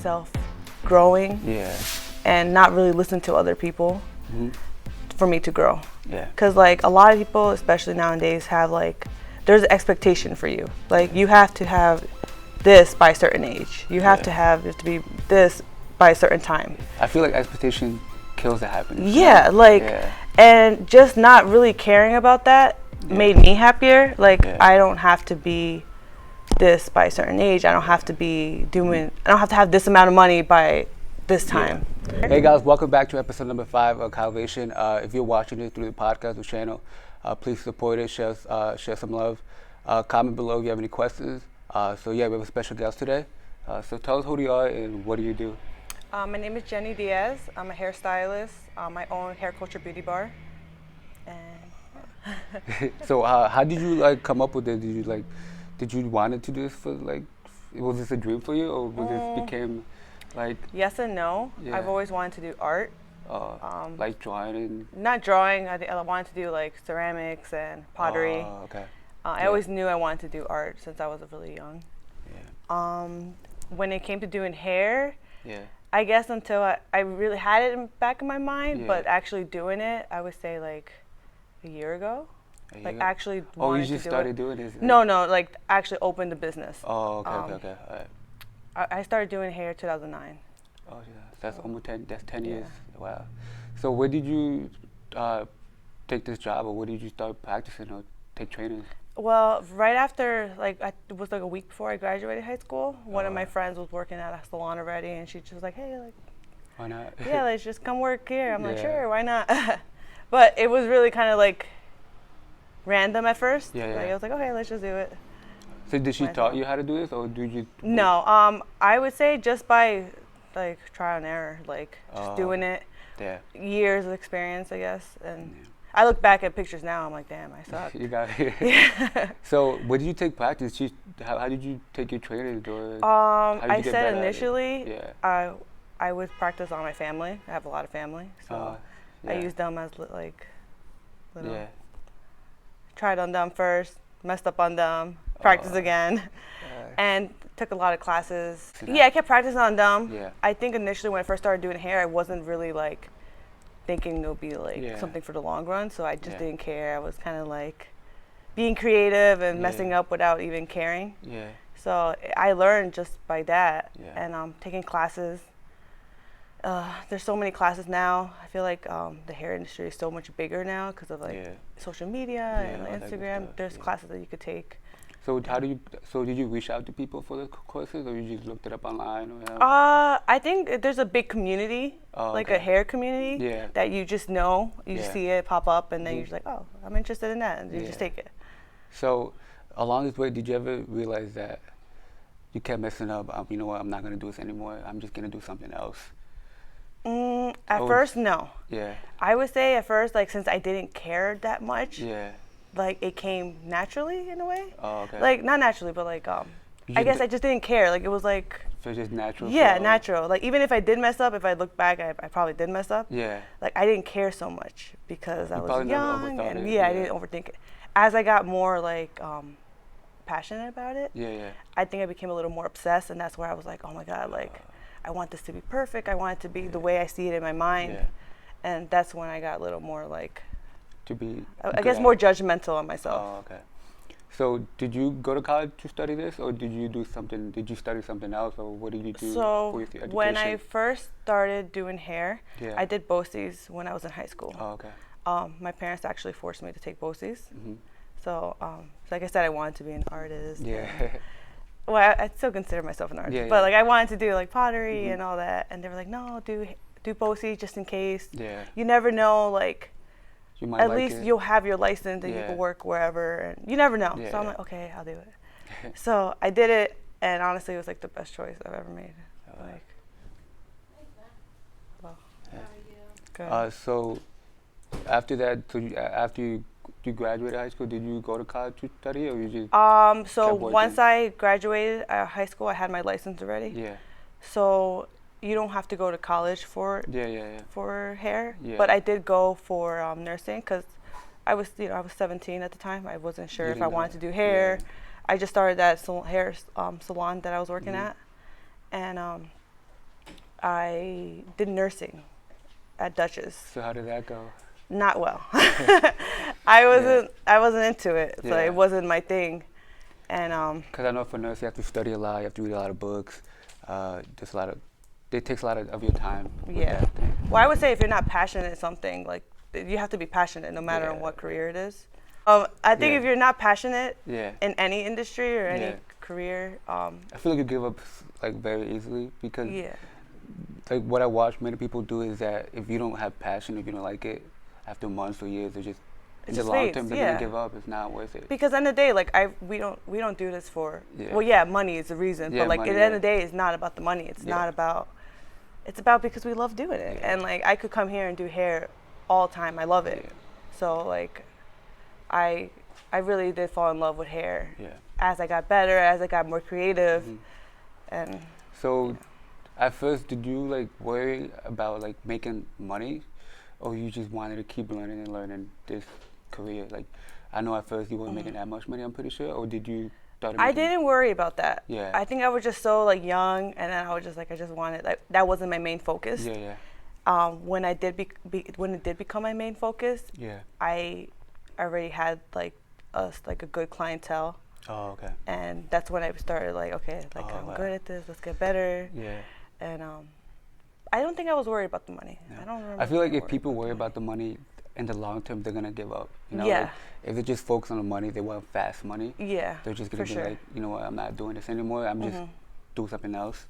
myself growing. Yeah. And not really listen to other people for me to grow. Yeah. Because like a lot of people, especially nowadays, have like, there's an expectation for you. Like you have to have this by a certain age. You have to be this by a certain time. I feel like expectation kills the happiness. Yeah, like, and just not really caring about that made me happier. Like I don't have to be this by a certain age. I don't have to be doing, I don't have to have this amount of money by this time. Hey guys, welcome back to episode number 5 of CALVATION. If you're watching it through the podcast or channel, please support it, share some love. Comment below if you have any questions. So yeah, we have a special guest today. So tell us who you are and what do you do? My name is Jenni Diaz. I'm a hairstylist. My own hair culture beauty bar. And So how did you like come up with it? Did you wanted to do this for like, was this a dream for you or was this became like? Yes and no. Yeah. I've always wanted to do art. Like drawing and? Not drawing. I wanted to do like ceramics and pottery. Oh, okay. I always knew I wanted to do art since I was really young. Yeah. When it came to doing hair, yeah. I guess until I really had it in back of my mind, but actually doing it, I would say like a year ago. Actually Oh, you just started doing this? No, like actually opened the business. Oh, okay, okay. All right. I started doing hair 2009. Oh, yeah. That's almost 10 years. Wow. So where did you take this job, or where did you start practicing or take training? Well, right after, like, it was like a week before I graduated high school. One of my friends was working at a salon already, and she just was like, hey, like, why not? Yeah, let's just come work here. I'm like, sure, why not? But it was really kind of like random at first. Yeah, yeah. Like, I was like, okay, let's just do it. So did she taught you how to do this, or did you? No, I would say just by like trial and error, like just doing it. Yeah. Years of experience, I guess, and. I look back at pictures now, I'm like, damn, I suck. You got it. Yeah. So where did you take practice? How did you take your training? I said initially, I would practice on my family. I have a lot of family, so I used them as like little. Tried on them first, messed up on them, practice again, and took a lot of classes. Yeah, I kept practicing on them. Yeah. I think initially when I first started doing hair, I wasn't really like thinking it'll be like something for the long run, so I just didn't care. I was kind of like being creative and messing up without even caring. Yeah. So I learned just by that, and taking classes. There's so many classes now. I feel like the hair industry is so much bigger now because of like social media and Instagram. There's classes that you could take. So did you reach out to people for the courses, or you just looked it up online? Or I think there's a big community, like a hair community, that you just know. You see it pop up, and then you're just like, oh, I'm interested in that, and you just take it. So along this way, did you ever realize that you kept messing up? You know what, I'm not going to do this anymore. I'm just going to do something else. At first, no. Yeah. I would say at first, like, since I didn't care that much. Yeah. Like it came naturally in a way. Oh, okay. Like not naturally, but like I guess I just didn't care. Like it was like. So just natural. Yeah, natural. Like even if I did mess up, if I look back, I probably did mess up. Yeah. Like I didn't care so much because I was young and I didn't overthink it. As I got more like passionate about it. I think I became a little more obsessed, and that's where I was like, oh my god, like I want this to be perfect. I want it to be the way I see it in my mind, and that's when I got a little more like. To be, I guess more judgmental on myself. Oh, okay. So did you go to college to study this, or did you do something? Did you study something else, or what did you do for your education? When I first started doing hair, I did BOCES when I was in high school. Oh, okay. My parents actually forced me to take BOCES. So, like I said, I wanted to be an artist. Yeah. Well, I still consider myself an artist, but like I wanted to do like pottery and all that, and they were like, no, do BOCES just in case. Yeah. You never know, like. At least you'll have your license and you can work wherever, and you never know. So I'm like, okay, I'll do it. So I did it, and honestly, it was like the best choice I've ever made. Like, well, good. So after that, after you graduated high school, did you go to college to study, or you just? So once I graduated high school, I had my license already. Yeah. So. You don't have to go to college for for hair, but I did go for nursing because I was 17 at the time. I wasn't sure if I wanted to do hair. I just started that hair salon that I was working at, and I did nursing at Dutchess. So how did that go? Not well. I wasn't into it, so it wasn't my thing. And because I know for nurse you have to study a lot, you have to read a lot of books, just a lot of. It takes a lot of your time. Yeah. Well, I would say if you're not passionate at something, like you have to be passionate no matter what career it is. I think if you're not passionate in any industry or any career, I feel like you give up like very easily because like what I watch many people do is that if you don't have passion, if you don't like it, after months or years, in the long term, they're gonna give up. It's not worth it. Because at the end of the day, like we don't do this for. Well, money is the reason, but like money, at the end of the day, it's not about the money. It's not about. It's about because we love doing it, and like I could come here and do hair all the time. I love it. So like, I really did fall in love with hair. As I got better, as I got more creative, and. So, at first, did you like worry about like making money, or you just wanted to keep learning and learning this career? Like, I know at first you weren't making that much money. I'm pretty sure, or did you? I didn't worry about that. I think I was just so like young, and then I was just like I just wanted like that wasn't my main focus. When I did when it did become my main focus, I already had like a good clientele. Oh, okay. And that's when I started like okay, like I'm good at this. Let's get better. And I don't think I was worried about the money. I don't remember. I feel like if people worry about the money in the long term, they're gonna give up. You know, like if they just focus on the money, they want fast money. They're just gonna be like, you know what, I'm not doing this anymore. I'm just doing something else.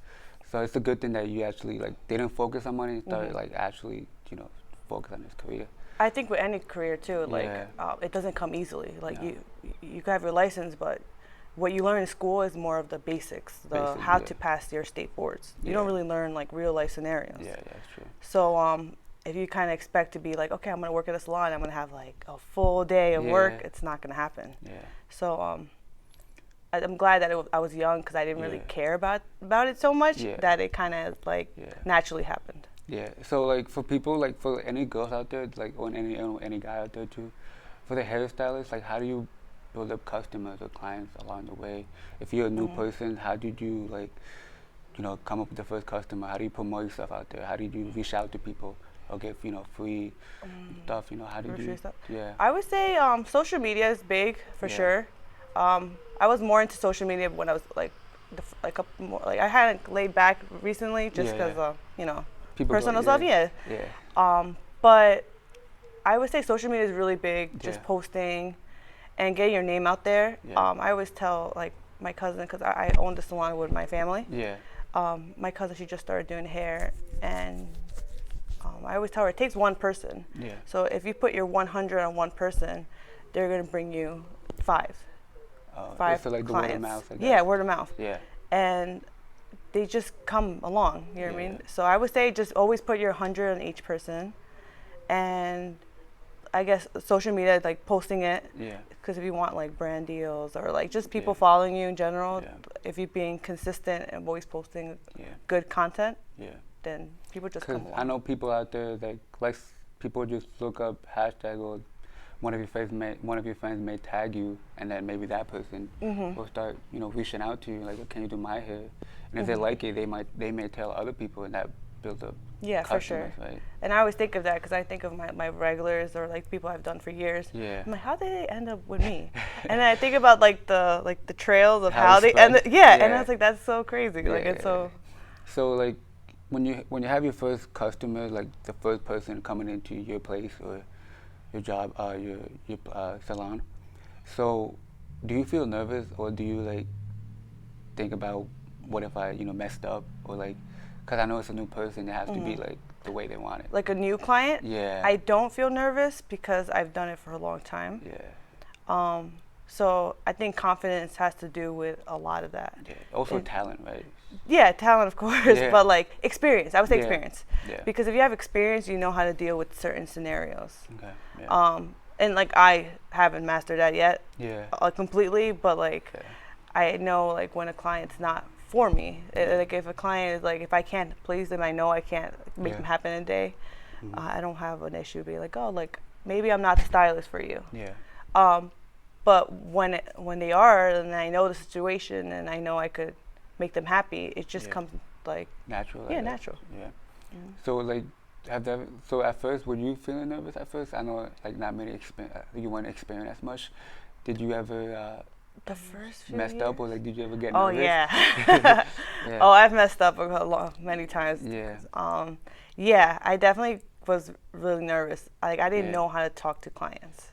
So it's a good thing that you actually like didn't focus on money, started like actually, you know, focus on this career. I think with any career too, like it doesn't come easily. Like you can have your license, but what you learn in school is more of the basics, how to pass your state boards. You don't really learn like real life scenarios. Yeah, that's true. So if you kind of expect to be like, okay, I'm gonna work at a salon, I'm gonna have like a full day of work, it's not gonna happen. So I'm glad that I was young because I didn't really care about it so much that it kind of like naturally happened. So like for people, like for any girls out there, like or any guy out there too, for the hairstylist, like how do you build up customers or clients along the way? If you're a new person, how did you like, you know, come up with the first customer? How do you promote yourself out there? How do you reach out to people or get, you know, free stuff? You know, how do you? I would say social media is big for sure. I was more into social media when I was like, I hadn't laid back recently just because you know, people personal stuff. But I would say social media is really big. Just posting and getting your name out there. I always tell like my cousin, because I owned the salon with my family. My cousin, she just started doing hair, and I always tell her it takes one person. So if you put your 100 on one person, they're gonna bring you five so like the word of mouth, I guess. Yeah, word of mouth. And they just come along. You know what I mean? So I would say just always put your 100 on each person, and I guess social media, like posting it. Because if you want like brand deals or like just people following you in general, if you're being consistent and always posting good content, then people just come along. I know people out there that like people just look up hashtag or one of your friends may tag you, and then maybe that person will start, you know, reaching out to you like, can you do my hair? And if they like it, they may tell other people, and that builds up. For sure. Right? And I always think of that because I think of my regulars or like people I've done for years. I'm like, how did they end up with me? And then I think about like the trails of how they ended. And I was like, that's so crazy. Like it's so. So like when you have your first customer, like the first person coming into your place or your job, your salon. So do you feel nervous, or do you like think about what if I, you know, messed up, or like, because I know it's a new person, it has to be like the way they want it. Like a new client? I don't feel nervous because I've done it for a long time. So I think confidence has to do with a lot of that. Also talent, right? Talent, of course, but like experience. I would say experience. Because if you have experience, you know how to deal with certain scenarios. And like I haven't mastered that yet completely, but like I know like when a client's not for me. Like if a client is like, if I can't please them, I know I can't make them happen in a day. I don't have an issue being like, oh, like maybe I'm not the stylist for you. But when they are, and I know the situation, and I know I could make them happy, it just comes like natural. Yeah, natural. Yeah. So like, so at first, were you feeling nervous at first? I know like not many you weren't experienced as much. Did you ever the first few messed years? up, or like did you ever get nervous? nervous? Yeah. Oh, I've messed up many times. Yeah. Yeah, I definitely was really nervous. Like I didn't know how to talk to clients.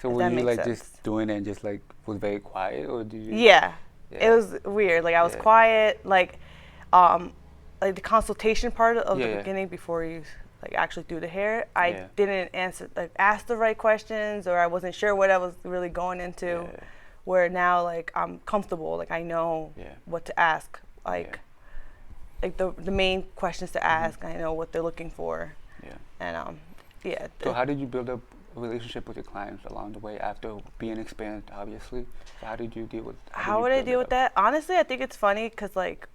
So were you like just doing it and just like was very quiet, or did you? Yeah. It was weird. Like I was quiet. Like the consultation part of the beginning before you like actually do the hair, I didn't ask the right questions, or I wasn't sure what I was really going into. Where now like I'm comfortable, like I know what to ask, like the main questions to ask. I know what they're looking for. And So how did you build up a relationship with your clients along the way after being experienced, obviously? So how did you deal with? How would I deal with that? Honestly, I think it's funny because like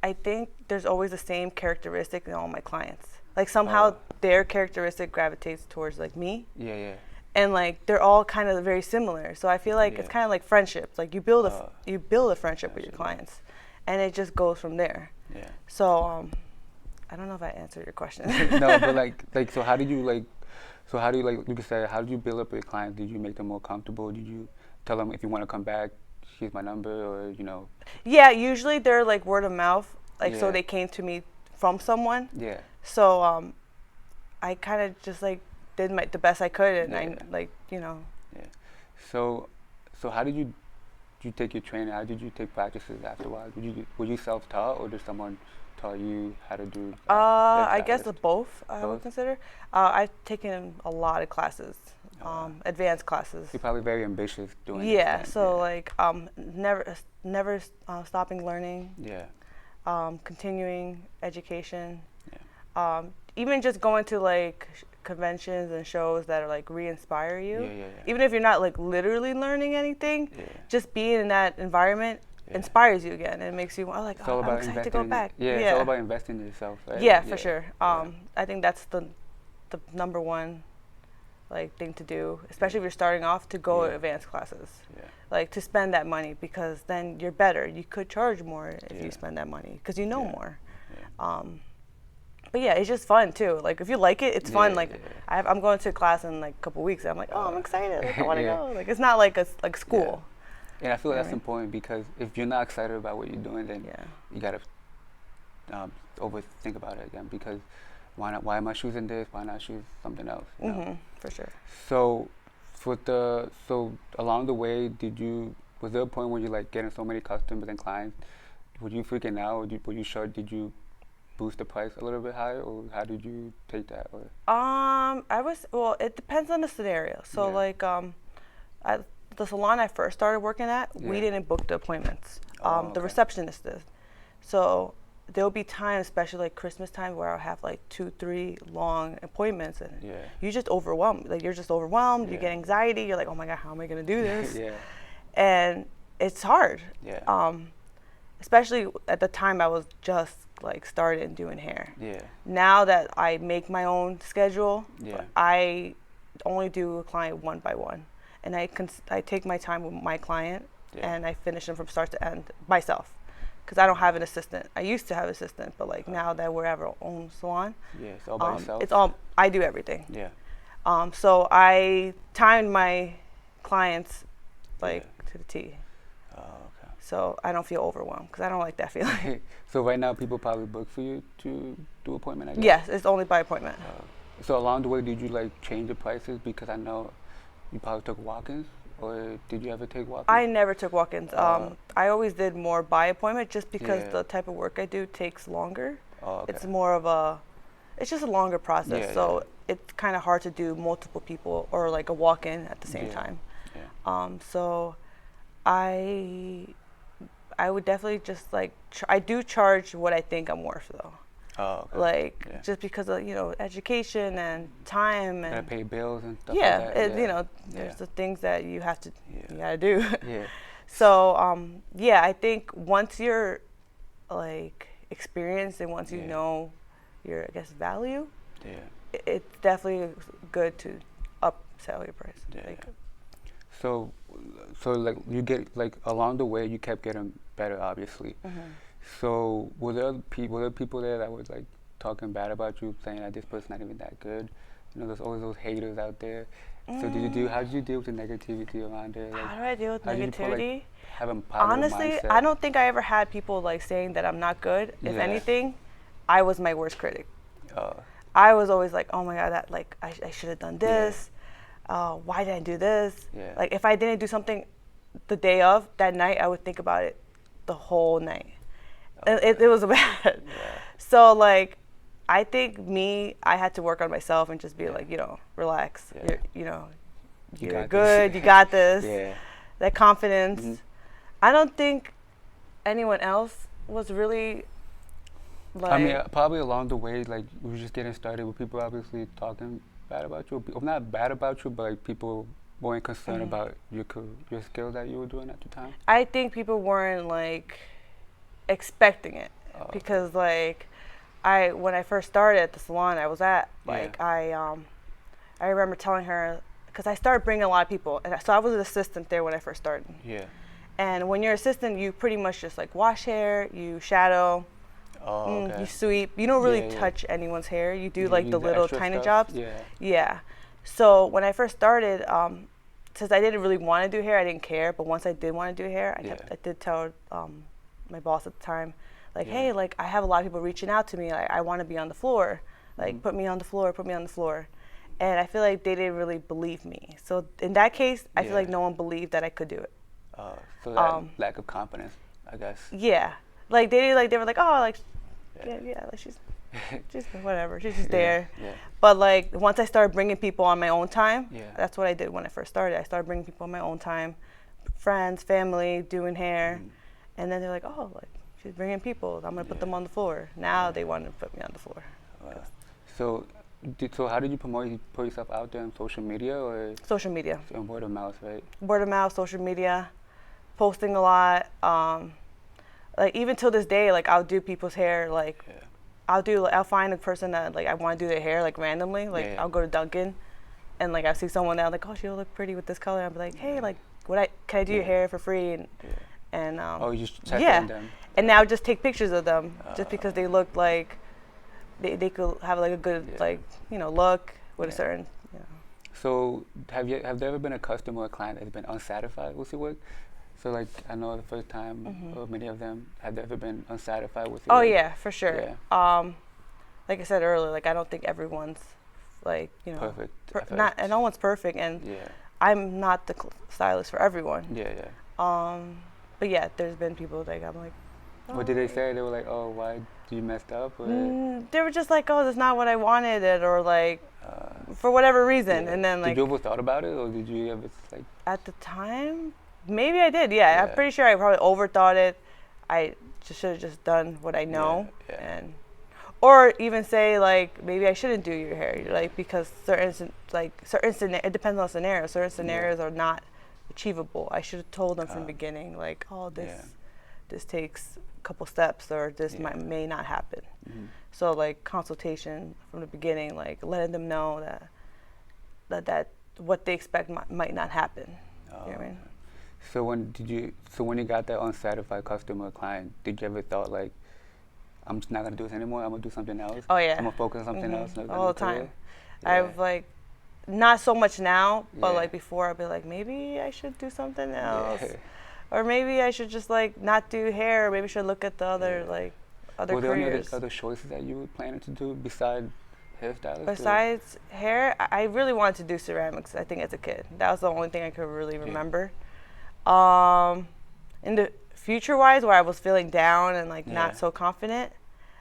I think there's always the same characteristic in all my clients. Like somehow their characteristic gravitates towards like me. Yeah. And like they're all kind of very similar. So I feel like it's kind of like friendships. Like you build a friendship with your clients, and it just goes from there. Yeah. So I don't know if I answered your question. No, but like so how do you like you could say, how did you build up with your clients? Did you make them more comfortable? Did you tell them if you want to come back, here's my number, or Yeah, usually they're like word of mouth. Like so they came to me from someone. Yeah. So I kind of just like did the best I could, and I like Yeah. So how did you take your training? How did you take practices afterwards? Were you self-taught, or did someone taught you how to do? I guess both. I would consider. I've taken a lot of classes, advanced classes. You're probably very ambitious doing. Yeah. So like never stopping learning. Yeah. Continuing education. Yeah. Even just going to like conventions and shows that are like re-inspire you. Yeah. Even if you're not like literally learning anything, just being in that environment inspires you again. It makes you I'm excited to go back. It's all about investing in yourself, right? Yeah, for sure. I think that's the number one like thing to do, especially if you're starting off, to go to advanced classes. Yeah. Like to spend that money, because then you're better. You could charge more if you spend that money because you know more. Yeah. But yeah, it's just fun too. Like if you like it, it's fun. Like I'm going to a class in like a couple weeks. And I'm like, I'm excited. Like I want to go. Like it's not like school. Yeah. And I feel like that's important, because if you're not excited about what you're doing, then you gotta overthink about it again. Because why not? Why am I choosing this? Why not choose something else? You know? For sure. So along the way, was there a point where you like getting so many customers and clients? Were you freaking out? Or were you sure? Did you boost the price a little bit higher, or how did you take that? Or? It depends on the scenario. So like at the salon I first started working at, we didn't book the appointments. The receptionist did. So there'll be times, especially like Christmas time, where I'll have like 2-3 long appointments, and you just overwhelmed. Like you're just overwhelmed. You get anxiety. You're like, oh my God, how am I gonna do this? And it's hard. Especially at the time I was just like started doing hair. Now that I make my own schedule, I only do a client one by one, and I take my time with my client, and I finish them from start to end myself, because I don't have an assistant. I used to have an assistant, but like now that we have our own salon, it's all by yourself. It's all I do everything. So I timed my clients like to the T. So I don't feel overwhelmed, because I don't like that feeling. So right now, people probably book for you to do appointment, I guess? Yes, it's only by appointment. So along the way, did you like change the prices? Because I know you probably took walk-ins, or did you ever take walk-ins? I never took walk-ins. I always did more by appointment, just because the type of work I do takes longer. It's more of it's just a longer process. So it's kind of hard to do multiple people or like a walk-in at the same time. So I would definitely just like I do charge what I think I'm worth, though. Like just because of education and time and pay bills and stuff. Like that. There's the things that you have to you gotta do. So I think once you're like experienced, and once you know your value, it's definitely good to upsell your price. So like you get like along the way, you kept getting better, obviously. So were there people there that were like talking bad about you, saying that this person's not even that good? You know, there's always those haters out there. So how did you deal with the negativity around it? Like, how do I deal with negativity? Have a positive Honestly, mindset? I don't think I ever had people like saying that I'm not good. If anything, I was my worst critic. I was always like, oh my God, that like I should have done this. Why did I do this? Like if I didn't do something the day of, that night, I would think about it the whole night. It was bad. So like, I think I had to work on myself and just be like, relax. You're good. You got this. That confidence. Mm-hmm. I don't think anyone else was really like. I mean, probably along the way, like we were just getting started with people obviously talking bad about you. Or not bad about you, but like people weren't concerned about your skills that you were doing at the time. I think people weren't like expecting it because like when I first started at the salon I was at, like I remember telling her, because I started bringing a lot of people, and so I was an assistant there when I first started. Yeah. And when you're an assistant, you pretty much just like wash hair, you shadow, you sweep. You don't really touch anyone's hair. You do like the little tiny jobs. Yeah. So when I first started, since I didn't really want to do hair, I didn't care. But once I did want to do hair, I did tell my boss at the time, like, hey, like I have a lot of people reaching out to me. Like, I want to be on the floor. Like, put me on the floor. And I feel like they didn't really believe me. So in that case, I feel like no one believed that I could do it. So that lack of confidence, I guess. Yeah, like they were like, oh, like like she's whatever, she's just there. Yeah. But like once I started bringing people on my own time, that's what I did when I first started. I started bringing people on my own time, friends, family, doing hair, and then they're like, oh, like she's bringing people. I'm gonna put them on the floor. Now they want to put me on the floor. So how did you put yourself out there on social media or? Social media. So word of mouth, right? Word of mouth, social media, posting a lot. Like even till this day, like I'll do people's hair. Like I'll find a person that like I want to do their hair like randomly. Like I'll go to Dunkin', and like I see someone that I'm like, oh, she'll look pretty with this color. I'll be like, hey, like can I do your hair for free? And you just check on them. And now just take pictures of them just because they look like. They could have like a good like look with a certain So have there ever been a customer or client that's been unsatisfied with your work? So like I know the first time or many of them, have they ever been unsatisfied with your work? Oh yeah, for sure. Yeah. Like I said earlier, like I don't think everyone's like perfect. And no one's perfect, and I'm not the stylist for everyone. But yeah, there's been people like I'm like. What did they say? They were like, "Oh, why you messed up?" Or? They were just like, "Oh, that's not what I wanted," or like, for whatever reason. And then like, did you ever thought about it, or did you ever like? At the time, maybe I did. Yeah, I'm pretty sure I probably overthought it. I just should have just done what I know, or even say like, maybe I shouldn't do your hair, like because it depends on scenarios. Certain scenarios are not achievable. I should have told them from the beginning, like, "Oh, this takes a couple steps, or this may not happen." So like consultation from the beginning, like letting them know that what they expect might not happen. You know what I mean? So when you got that unsatisfied customer or client, did you ever thought like, I'm just not gonna do this anymore, I'm gonna do something else? Oh yeah. I'm gonna focus on something else. All the time. I've like, not so much now, but like before I'd be like, maybe I should do something else. Or maybe I should just like not do hair. Or maybe I should look at the other other Were there careers. any other choices that you were planning to do besides hairstylist? Besides hair, I really wanted to do ceramics. I think as a kid, that was the only thing I could really remember. In the future-wise, where I was feeling down and like not so confident,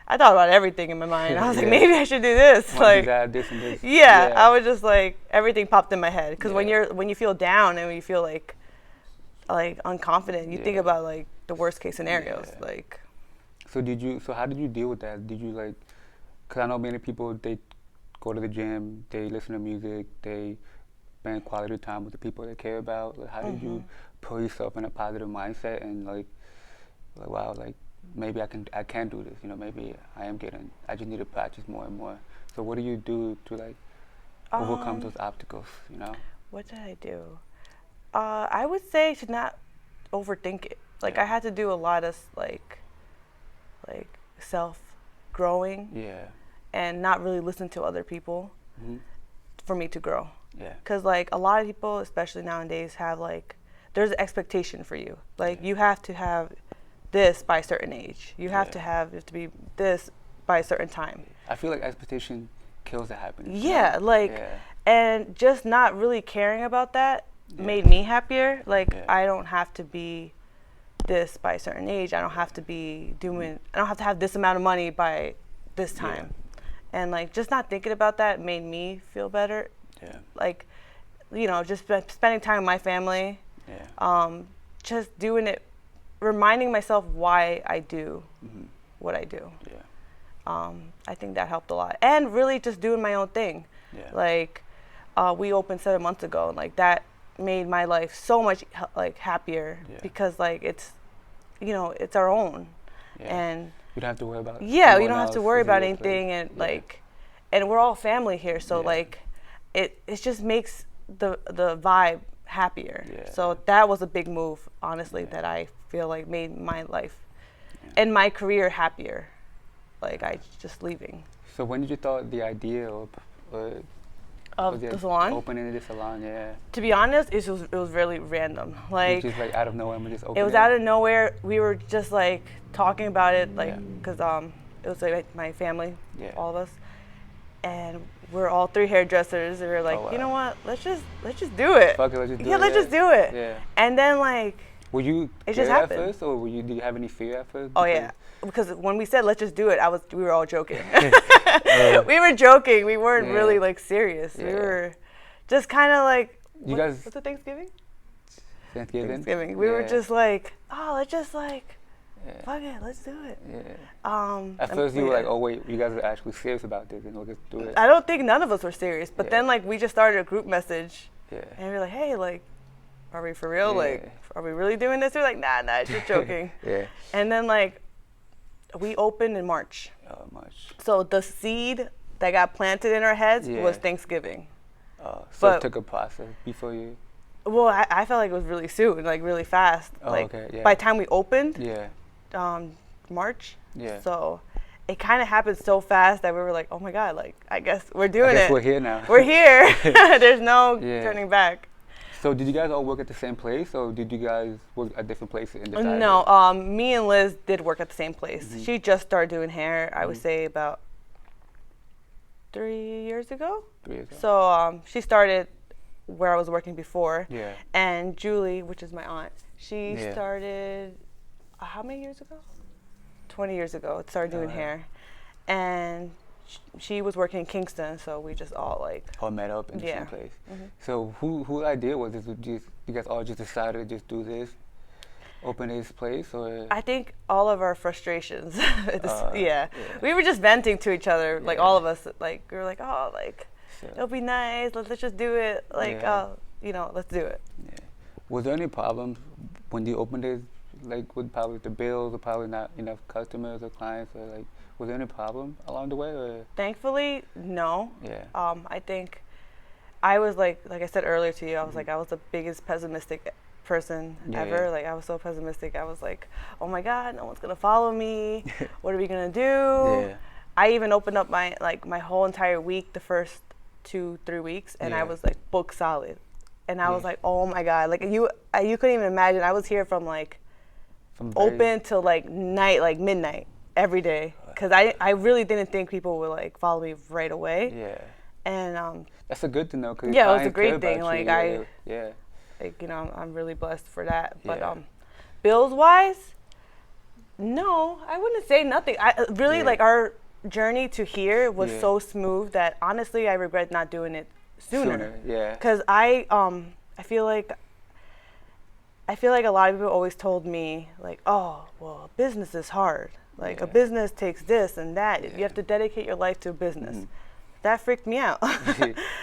I thought about everything in my mind. I was like, maybe I should do this. Like, do that, this and this. Yeah, I was just like, everything popped in my head. Because when you feel down and when you feel like unconfident, you think about like the worst case scenarios. Like, so how did you deal with that? Did you like, because I know many people, they go to the gym, they listen to music, they spend quality time with the people they care about. Like, how did you put yourself in a positive mindset and like wow, like maybe I can do this, maybe I just need to practice more and more. So what do you do to like overcome those obstacles, What did I do? I would say to not overthink it. Like I had to do a lot of like like self-growing. Yeah. And not really listen to other people for me to grow. Yeah. Because like a lot of people, especially nowadays, have like, there's an expectation for you. Like you have to have this by a certain age. You have to be this by a certain time. I feel like expectation kills the happiness. Yeah, like, and just not really caring about that made me happier. Like I don't have to be this by a certain age. I don't have to be doing, I don't have to have this amount of money by this time. And like just not thinking about that made me feel better. Yeah. Like, you know, just spending time with my family. Yeah. Just doing it, reminding myself why I do what I do. Yeah. I think that helped a lot. And really just doing my own thing. Yeah. Like, we opened 7 months ago, and like that made my life so much like happier because like it's, you know, it's our own. Yeah. And you don't have to worry about you don't have to worry about anything, and like, and we're all family here, so like it just makes the vibe happier. So that was a big move, honestly, that I feel like made my life and my career happier. Like I just leaving. So when did you thought the idea of the salon? Opening the salon, To be honest, it was really random. Like, just like out of nowhere, we just opened it. It was out of nowhere. We were just like talking about it, like, because it was like my family, all of us, and we're all 3 hairdressers. And we were like, you know what? Let's just do it. Fuck it, let's just do it. Let's just do it. Yeah. And then like, were you scared at first, or did you have any fear at first? Oh yeah, because when we said let's just do it, we were all joking. We were joking. We weren't really like serious. We were just kind of like, what's the Thanksgiving? Thanksgiving. We were just like, oh, let's just like, fuck it, let's do it. At first you were like, oh wait, you guys are actually serious about this, and we'll just do it. I don't think none of us were serious, but then like we just started a group message, and we were like, hey, like, are we for real? Like, are we really doing this? We're like, nah, it's just joking. And then like, we opened in March. Oh, March. So the seed that got planted in our heads was Thanksgiving. So it took a process before you. Well, I felt like it was really soon, like really fast. By the time we opened, March. So it kind of happened so fast that we were like, oh my God, like, I guess we're doing it. We're here now. We're here. There's no turning back. So did you guys all work at the same place, or did you guys work at different places? No, me and Liz did work at the same place. She just started doing hair, I would say about 3 years ago. 3 years ago. So she started where I was working before. And Julie, which is my aunt, she started, how many years ago? 20 years ago, started doing hair. And she was working in Kingston, so we just all like met up in the same place. So whose idea was this? You guys all just decided to just do this, open this place, or? I think all of our frustrations. We were just venting to each other, like all of us. Like we were like, oh, like it'll be nice. Let's just do it. Like, you know, let's do it. Was there any problems when you opened it? Like with probably the bills, or probably not enough customers or clients, or like? Was there any problem along the way? Or? Thankfully, no. I think I was like I said earlier to you, I was like, I was the biggest pessimistic person ever. Like I was so pessimistic. I was like, oh my God, no one's gonna follow me. What are we gonna do? I even opened up my whole entire week, the first 2-3 weeks, and I was like booked solid. And I was like, oh my God, like you couldn't even imagine. I was here from open till like night, like midnight. Every day, because I really didn't think people would like follow me right away. And that's a good to know. Cause it was a great thing. Like like, you know, I'm really blessed for that. But bills wise, no, I wouldn't say nothing. I really like our journey to here was so smooth that honestly I regret not doing it sooner. Because I feel like a lot of people always told me like, oh, well, business is hard. Like a business takes this and that. You have to dedicate your life to a business. That freaked me out.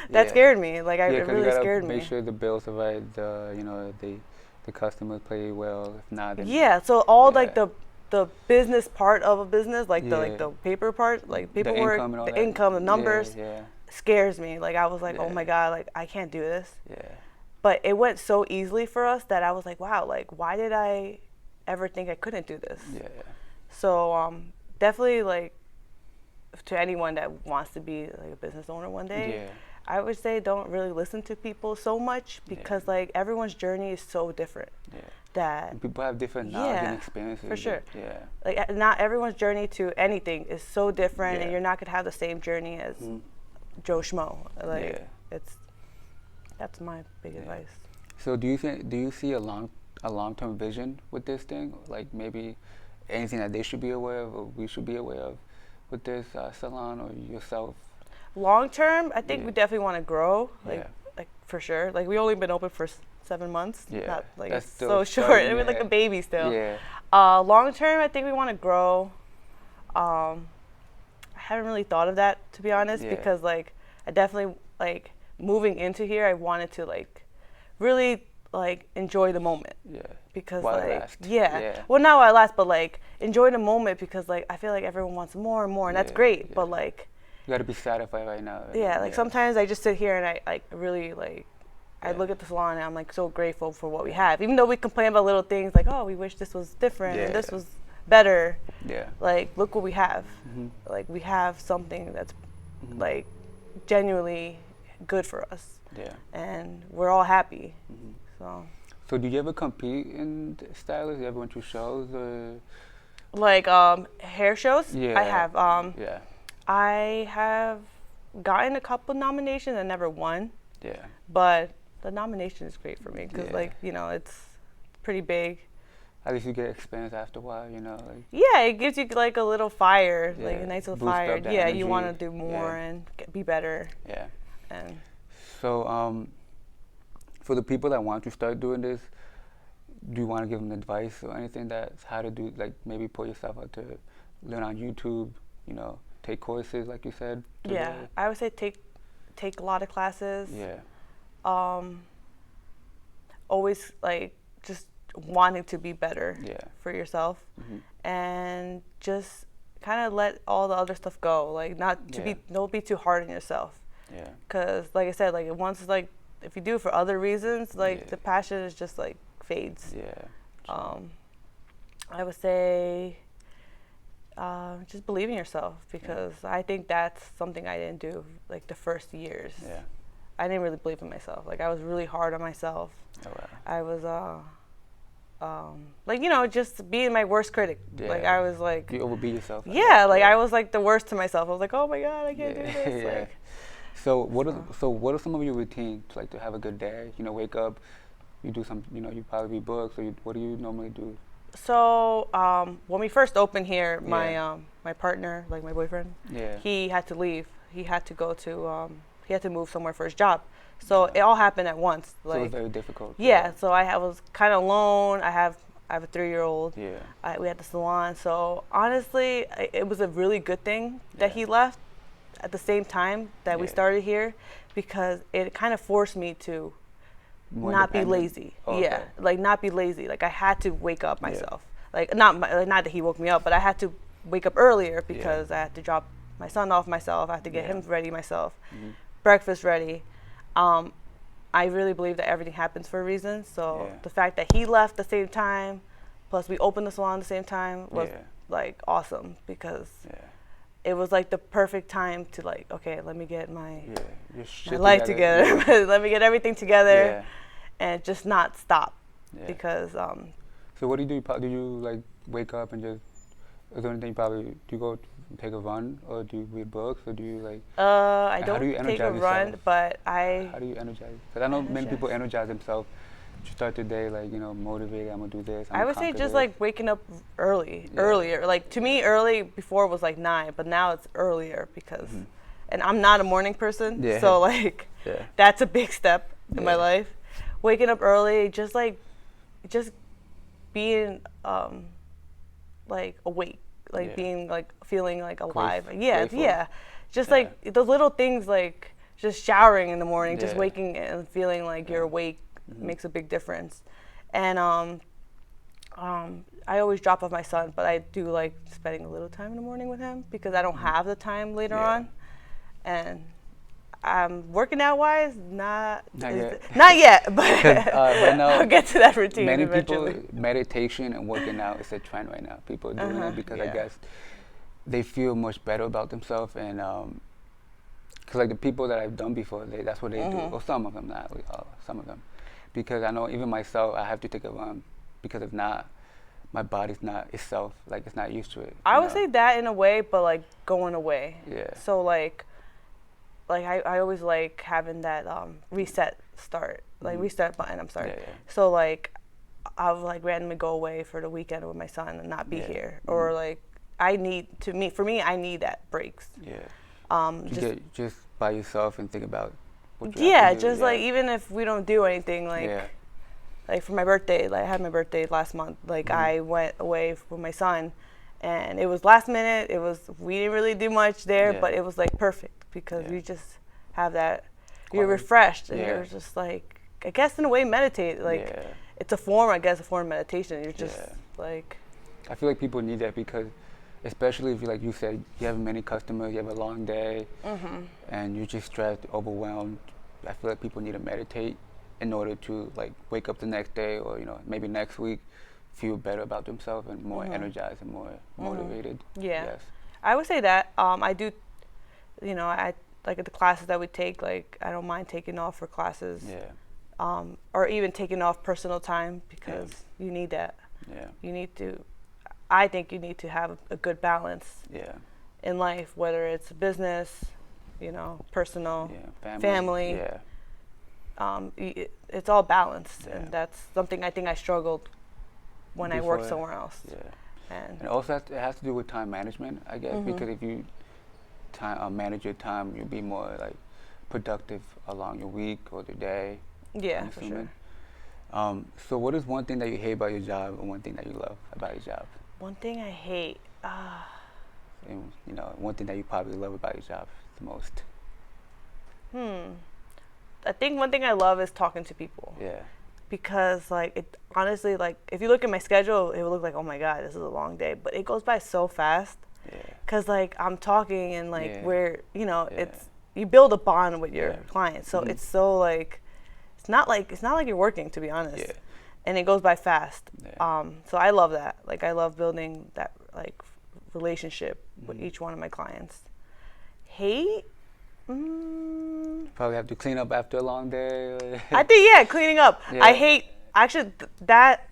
That scared me. Like it really scared me. Make sure the bills are right. You know, the customers pay well. If not, then so all like the business part of a business, like the paper part, like paperwork, the income, the numbers, scares me. Like I was like, oh my God, like I can't do this. But it went so easily for us that I was like, wow, like why did I ever think I couldn't do this? So definitely like to anyone that wants to be like a business owner one day, I would say don't really listen to people so much because like everyone's journey is so different. That people have different knowledge and experiences. For sure. Like not everyone's journey to anything is so different, and you're not gonna have the same journey as Joe Schmo. Like that's my big advice. So do you see a long-term vision with this thing? Like maybe anything that they should be aware of or we should be aware of with this salon or yourself? Long term, I think we definitely want to grow. Like for sure. Like we only been open for 7 months. Not like it's so short. It was like a baby still. Long term, I think we want to grow. I haven't really thought of that, to be honest, because like I definitely like moving into here, I wanted to like really like enjoy the moment. Because while like it lasts. Well, not while it lasts, but like enjoy the moment because like I feel like everyone wants more and more, and that's great. But like you got to be satisfied right now. Like sometimes I just sit here and I like really like I look at the salon and I'm like so grateful for what we have, even though we complain about little things like, oh, we wish this was different and this was better. Like look what we have. Like we have something that's like genuinely good for us. And we're all happy. So do you ever compete in stylists? Do you ever went to shows or like hair shows? I have. I have gotten a couple nominations and never won. But the nomination is great for me because like, you know, it's pretty big. At least you get experience after a while, you know. Like it gives you like a little fire, like a nice little fire. Energy. You want to do more and be better. And so for the people that want to start doing this, do you want to give them advice or anything that's how to do, like maybe put yourself out to learn on YouTube, you know, take courses like you said? I would say take a lot of classes. Always like just wanting to be better for yourself, and just kind of let all the other stuff go. Like don't be too hard on yourself. Because like I said, like once like if you do it for other reasons, like the passion is just like fades. I would say just believe in yourself, because I think that's something I didn't do like the first years. I didn't really believe in myself. Like I was really hard on myself. I was like, you know, just being my worst critic. Like I was like, you overbeat yourself. Like I was like the worst to myself. I was like, oh my God, I can't do this. Like, so what are some of your routines like to have a good day? You know, wake up, you do some, you know, you probably read books, or what do you normally do? So when we first opened here, my my partner, like my boyfriend, he had to leave. He had to go to he had to move somewhere for his job. So it all happened at once. Like, so it was very difficult. So I was kind of alone. I have a 3-year-old. We had the salon. So honestly, it was a really good thing that he left at the same time that we started here, because it kind of forced me to not be lazy. Like not be lazy. Like I had to wake up myself. Like not that he woke me up, but I had to wake up earlier because I had to drop my son off myself. I had to get him ready myself, breakfast ready. I really believe that everything happens for a reason. So the fact that he left the same time, plus we opened the salon at the same time, was like awesome, because it was like the perfect time to like, okay, let me get my life together. Let me get everything together and just not stop. Because so what do you do? Do you like wake up and just, is there anything do you go take a run, or do you read books, or do you like I don't take a run, but how do you energize? Because I know many people energize themselves to start the day, like, you know, motivated, I'm gonna do this, I would say just like waking up earlier. Like to me, early before was like 9, but now it's earlier because and I'm not a morning person, so like that's a big step in my life. Waking up early, just being like awake, like being like feeling like alive. Grateful. Just like the little things, like just showering in the morning, just waking and feeling like you're awake makes a big difference. And I always drop off my son, but I do like spending a little time in the morning with him because I don't have the time later on. And working out wise, not yet, but right now, I'll get to that routine eventually. People, meditation and working out is a trend right now. People are doing it because I guess they feel much better about themselves, and because like the people that I've done before, that's what they do. Well, some of them, not some of them, because I know even myself, I have to take a run, because if not, my body's not itself, like it's not used to it. I would say that in a way, but like going away. Yeah. So like I always like having that reset start, like reset button. I'm sorry. Yeah. So like I'll like randomly go away for the weekend with my son and not be here, or like I need that breaks. Yeah. Just by yourself and think about what you yeah, have to do. just like even if we don't do anything, like like for my birthday, like I had my birthday last month, like I went away with my son, and it was last minute. We didn't really do much there, but it was like perfect because you just have that, you're refreshed, and you're just like, I guess in a way meditate, like it's a form of meditation. You're just like, I feel like people need that, because especially if you, like you said, you have many customers, you have a long day, and you're just stressed, overwhelmed. I feel like people need to meditate in order to like wake up the next day, or maybe next week, feel better about themselves and more energized and more motivated. Yes. I would say that I do, I like at the classes that we take, like I don't mind taking off for classes, or even taking off personal time, because you need that. You need to, I think you need to have a good balance in life, whether it's business, personal, family. It's all balanced, and that's something I think I struggled when I worked somewhere else. And also it has to do with time management, I guess, because if you manage your time, you'll be more like productive along your week or the day. Yeah, for sure. So what is one thing that you hate about your job, and one thing that you love about your job? One thing I hate, and, one thing that you probably love about your job the most. I think one thing I love is talking to people. Yeah. Because like it honestly, like if you look at my schedule, it will look like, oh my God, this is a long day, but it goes by so fast. Yeah. Cause like I'm talking and like we're, it's, you build a bond with your clients, so it's so like, it's not like you're working, to be honest. Yeah. And it goes by fast. Yeah. So I love that. Like I love building that like relationship with each one of my clients. Hate. Probably have to clean up after a long day. I think cleaning up. Yeah. I hate actually that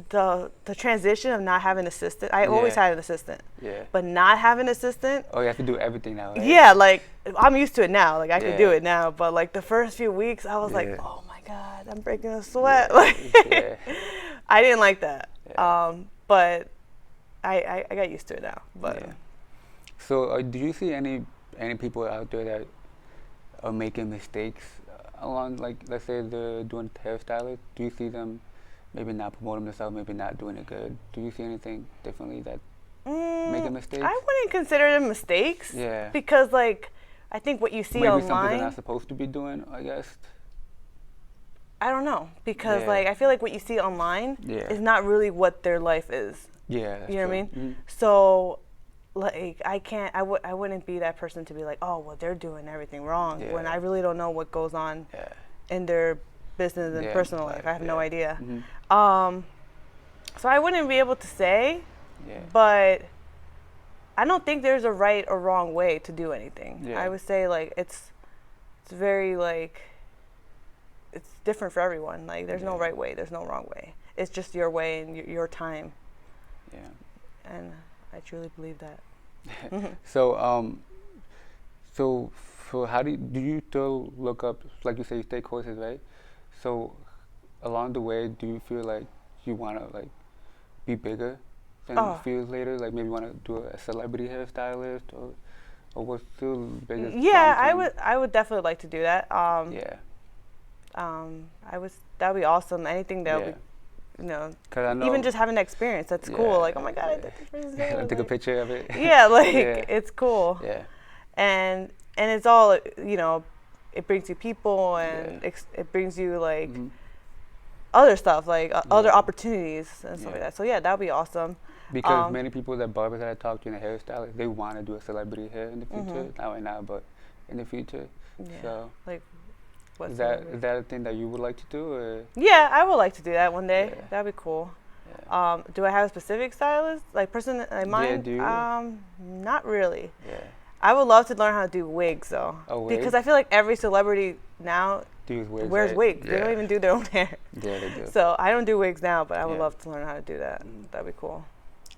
the transition of not having an assistant. I always had an assistant. Yeah. But not having an assistant. Oh, you have to do everything now. Right? Yeah, like I'm used to it now. Like I can do it now. But like the first few weeks, I was like, oh my God, I'm breaking a sweat. Like I didn't like that. Yeah. But I got used to it now. But so do you see any people out there that are making mistakes along, like, let's say they're doing hairstylist? Do you see them maybe not promoting themselves, maybe not doing it good? Do you see anything differently that making mistakes? I wouldn't consider them mistakes. Yeah. Because like I think what you see maybe online, something they're not supposed to be doing, I guess. I don't know, because like I feel like what you see online is not really what their life is. Yeah. You know what I mean? So like I wouldn't be that person to be like, oh well, they're doing everything wrong, when I really don't know what goes on in their business and personal life. I have no idea. So I wouldn't be able to say, but I don't think there's a right or wrong way to do anything. I would say like it's very like, it's different for everyone. Like there's no right way, there's no wrong way. It's just your way and your time. Yeah. And I truly believe that. So how do you still look up, like you say, you take courses, right? So along the way, do you feel like you want to like be bigger than a few years later? Like maybe want to do a celebrity hairstylist, or what's still the biggest? Yeah, I would definitely like to do that. That'd be awesome. Anything that would, Cause I know even just having that experience, that's cool. Like, oh my God, I did this person's hair. Take a picture of it. Yeah, like it's cool. Yeah. And it's all, it brings you people, and it brings you like other stuff, like other opportunities and stuff like that. So yeah, that'd be awesome. Because many people, that barbers that I talk to and the hairstylists, they want to do a celebrity hair in the future. Not right now, but in the future. Yeah. So like, is that a thing that you would like to do? Or? Yeah, I would like to do that one day. That'd be cool. Do I have a specific stylist, like person in mind? Yeah, do you? Not really. Yeah. I would love to learn how to do wigs though. Oh, wigs? Because I feel like every celebrity now wears wigs. Yeah. They don't even do their own hair. Yeah, they do. So I don't do wigs now, but I would love to learn how to do that. That'd be cool.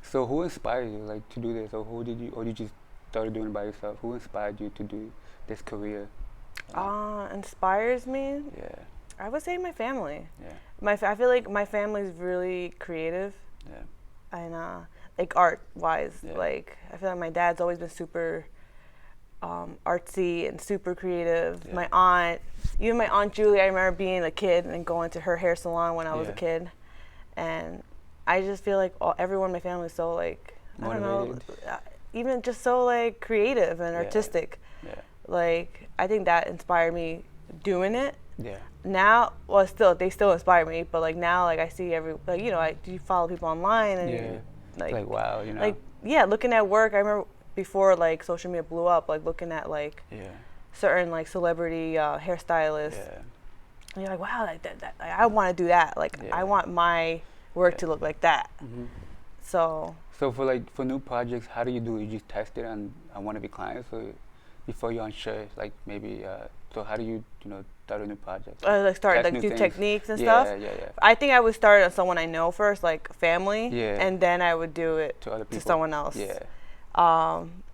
So who inspired you like to do this, or or did you just started doing it by yourself? Who inspired you to do this career? Inspires me? Yeah. I would say my family. Yeah. I feel like my family's really creative. Yeah. And like art-wise, Yeah. like I feel like my dad's always been super artsy and super creative. Yeah. My aunt, even my aunt Julie, I remember being a kid and going to her hair salon when I was a kid, and I just feel like everyone in my family is so like motivated. I don't know, even just so like creative and artistic. Yeah. Like I think that inspired me doing it. Yeah. Now, well, they still inspire me, but like now, like I see you follow people online and like wow, you know, like looking at work. I remember before like social media blew up, like looking at like certain like celebrity hairstylists. Yeah. And you're like, wow, like that I want to do that. Like I want my work to look like that. Mm-hmm. So for new projects, how do you do it? You just test it on one of your clients, or before you're unsure, like maybe. So how do you start a new project? Do techniques and stuff. Yeah. I think I would start on someone I know first, like family. Yeah. And then I would do it to other people. To someone else. Yeah.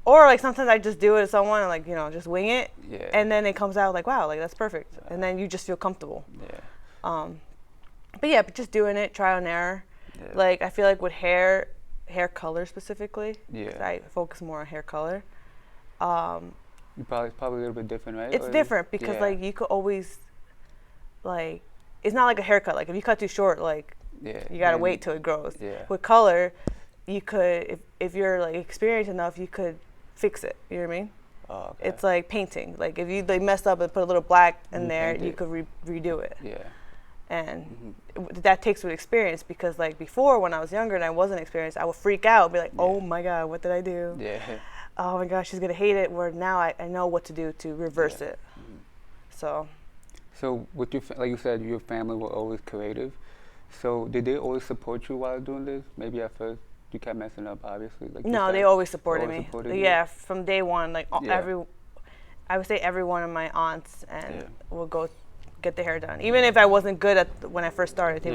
Or like sometimes I just do it to someone and like just wing it. Yeah. And then it comes out like wow, like that's perfect. And then you just feel comfortable. Yeah. But just doing it, trial and error. Yeah. Like I feel like with hair color specifically. Yeah. I focus more on hair color. You probably a little bit different, right? It's different because like you could always like it's not like a haircut. Like if you cut too short, like you gotta wait till it grows. Yeah. With color, you could if you're like experienced enough, you could fix it. You know what I mean? Oh, okay. It's like painting. Like if you like messed up and put a little black in there, you could redo it. Yeah. And that takes with experience because like before when I was younger and I wasn't experienced, I would freak out and be like, oh my God, what did I do? Yeah. Oh my gosh, she's gonna hate it. Where now I know what to do to reverse it. So with your like you said, your family were always creative. So did they always support you while doing this? Maybe at first you kept messing up, obviously. Like no, they always supported me. You? From day one, like I would say every one of my aunts and will go get their hair done. Even if I wasn't good at when I first started,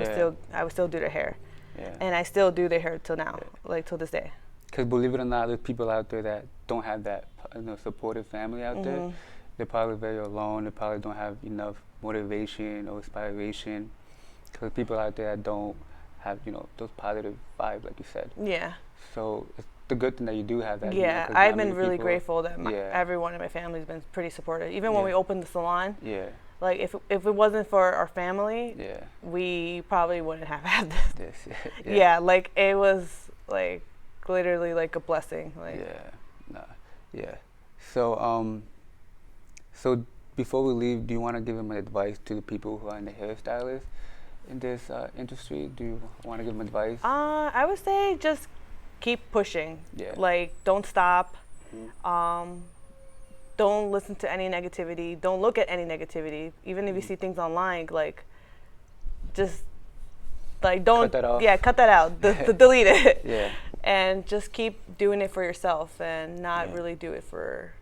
I would still do their hair. Yeah. And I still do their hair till now, like till this day. Because believe it or not, there's people out there that don't have that supportive family out there. They're probably very alone. They probably don't have enough motivation or inspiration. Because people out there that don't have those positive vibes, like you said. Yeah. So it's the good thing that you do have that. Yeah, I've been really grateful that everyone in my family has been pretty supportive. Even when we opened the salon. Yeah. Like if it wasn't for our family, we probably wouldn't have had this. Yeah, like it was like literally like a blessing. Like So before we leave, do you want to give them advice to the people who are in the hairstylist in this industry? Do you want to give them advice? I would say just keep pushing. Yeah. Like don't stop. Don't listen to any negativity. Don't look at any negativity. Even if you see things online, like just like don't cut that out. Delete it. Yeah. And just keep doing it for yourself and not really do it for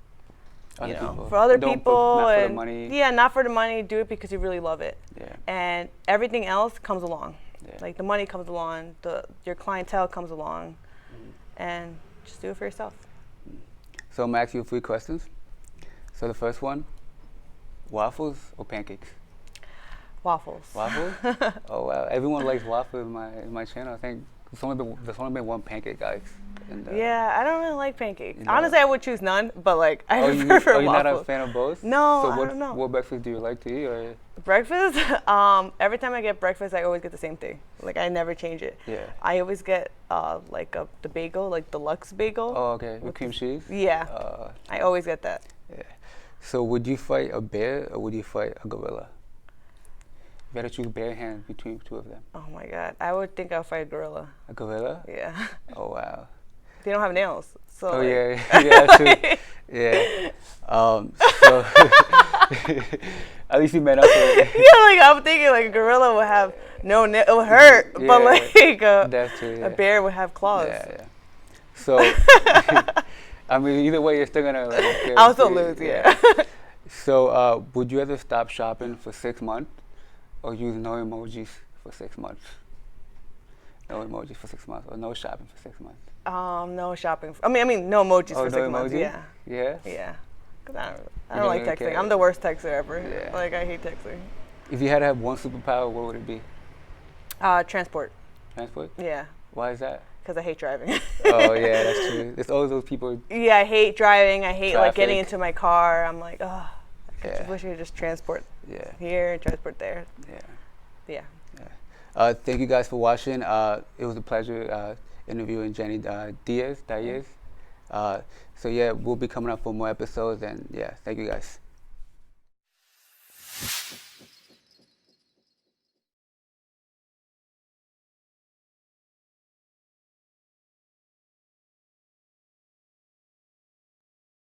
for other people. Not for the money. Yeah, not for the money. Do it because you really love it. Yeah. And everything else comes along. Yeah. Like the money comes along, your clientele comes along, and just do it for yourself. So I'm gonna ask you 3 questions. So the first one, waffles or pancakes? Waffles. Waffles? Oh wow! Everyone likes waffles in my channel. I think there's only been one pancake, guys. And, I don't really like pancakes. Honestly, I would choose none, but like I prefer waffles. You're not a fan of both? No, so I don't know. What breakfast do you like to eat? Or? Breakfast? Every time I get breakfast, I always get the same thing. Like I never change it. Yeah. I always get the bagel, like deluxe bagel. Oh, okay. With cream cheese? Yeah. I always get that. Yeah. So would you fight a bear or would you fight a gorilla? You gotta choose bare hands between 2 of them. Oh my God. I would think I'll fight a gorilla. A gorilla? Yeah. Oh wow. They don't have nails. So oh yeah, true. Yeah. So at least you met up with it. Yeah, like I'm thinking like a gorilla would have no, it would hurt, but like that's true, a bear would have claws. Yeah. So, I mean, either way, you're still gonna like. I'll still lose, yeah. So, would you rather stop shopping for 6 months, or use no emojis for 6 months? No emojis for 6 months, or no shopping for 6 months. No shopping. I mean, no emojis for 6 months. Yeah. Yeah. Yeah. Cause I don't like texting. I'm the worst texter ever. Yeah. Like I hate texting. If you had to have one superpower, what would it be? Transport. Transport? Yeah. Why is that? Because I hate driving. Oh yeah, that's true. There's always those people. Yeah, I hate driving. I hate like getting into my car. I'm like, oh, I just wish I could just transport here and transport there. Yeah. Thank you guys for watching. It was a pleasure interviewing Jenni Diaz. So yeah, we'll be coming up for more episodes, and yeah, thank you guys.